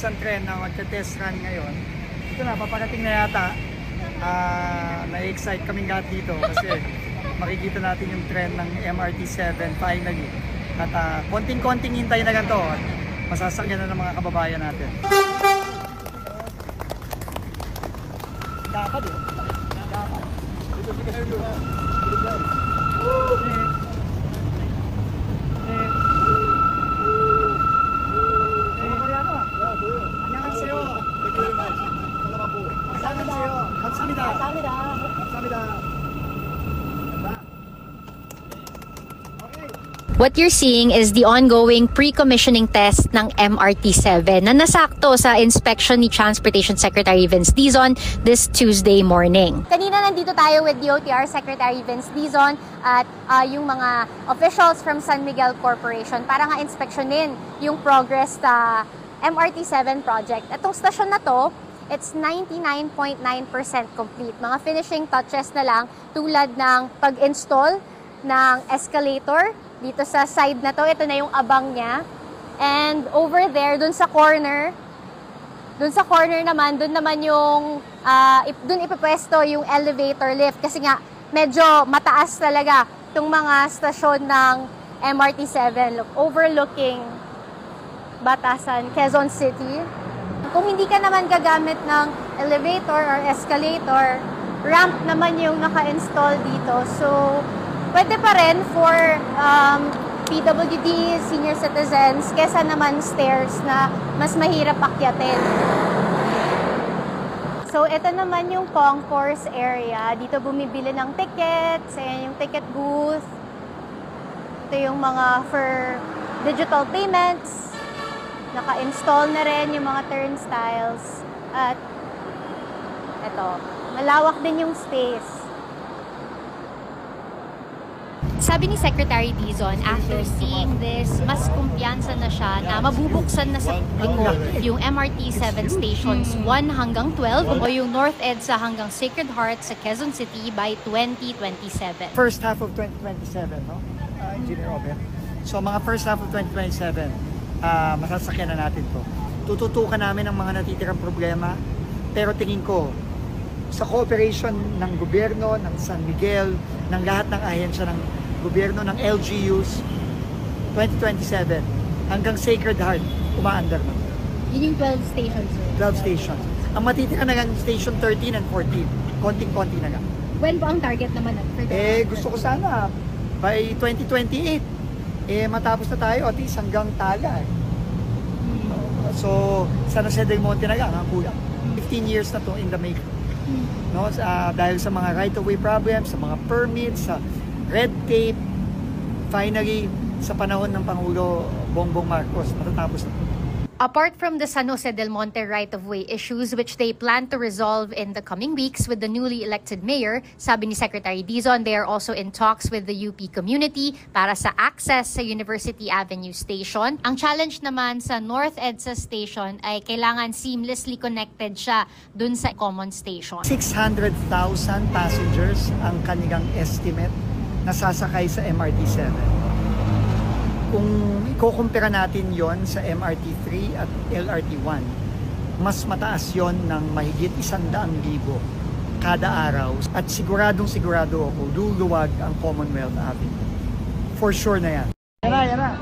isang tren na magte-test run ngayon. Ito na, paparating na yata. Na-excite kaming lahat dito kasi makikita natin yung tren ng MRT7 finally. At konting-konting hintay na ganito at masasakyan na ng mga kababayan natin. Dapat eh. Dapat. What you're seeing is the ongoing pre-commissioning test ng MRT7 na nasakto sa inspection ni Transportation Secretary Vince Dizon this Tuesday morning. Kanina nandito tayo with DOTR Secretary Vince Dizon at yung mga officials from San Miguel Corporation para nga inspeksyonin yung progress sa MRT7 project. Itong stasyon na to, it's 99.9% complete. Mga finishing touches na lang tulad ng pag-install ng escalator dito sa side na to. Ito na yung abang niya. And over there, dun sa corner naman, dun naman yung, dun ipapwesto yung elevator lift. Kasi nga, medyo mataas talaga itong mga stasyon ng MRT7 overlooking Batasan, Quezon City. Kung hindi ka naman gagamit ng elevator or escalator, ramp naman yung naka-install dito. So, pwede pa rin for PWD, senior citizens, kesa naman stairs na mas mahirap akyatin. So, ito naman yung concourse area. Dito bumibili ng tickets. Ayan yung ticket booth. Ito yung mga for digital payments. Naka-install na rin yung mga turnstiles. At ito, malawak din yung space. Sabi ni Secretary Dizon, after seeing this, mas kumpiyansa na siya na mabubuksan na sa publiko yung MRT7 stations 1 hanggang 12 o yung North EDSA hanggang Sacred Heart sa Quezon City by 2027. First half of 2027, no? Engineer Robert. So mga first half of 2027, masasakyan na natin to. Tututukan namin ang mga natitirang problema, pero tingin ko, sa cooperation ng gobyerno, ng San Miguel, ng lahat ng ahensya ng gobyerno, ng LGUs, 2027 hanggang Sacred Heart, umaandar na. Yun yung 12 stations. 12 stations. Ang matitira na lang station 13 and 14. Konting-konti na lang. When po ang target naman? Gusto ko sana by 2028 matapos na tayo at least hanggang Tala. So, San Jose del Monte na lang ang kulang. 15 years na to in the making. No, dahil sa mga right-of-way problems, sa mga permits, sa red tape, finally, sa panahon ng Pangulo Bongbong Marcos, matatapos na po. Apart from the San Jose del Monte right-of-way issues which they plan to resolve in the coming weeks with the newly elected mayor, sabi ni Secretary Dizon, they are also in talks with the UP community para sa access sa University Avenue Station. Ang challenge naman sa North EDSA Station ay kailangan seamlessly connected siya dun sa common station. 600,000 passengers ang kanilang estimate na sasakay sa MRT7. Kung ikukumpira natin yon sa MRT3 at LRT1, mas mataas yon ng mahigit 100,000 kada araw. At sigurado ako, luluwag ang Commonwealth Avenue. For sure na yan. Yan na.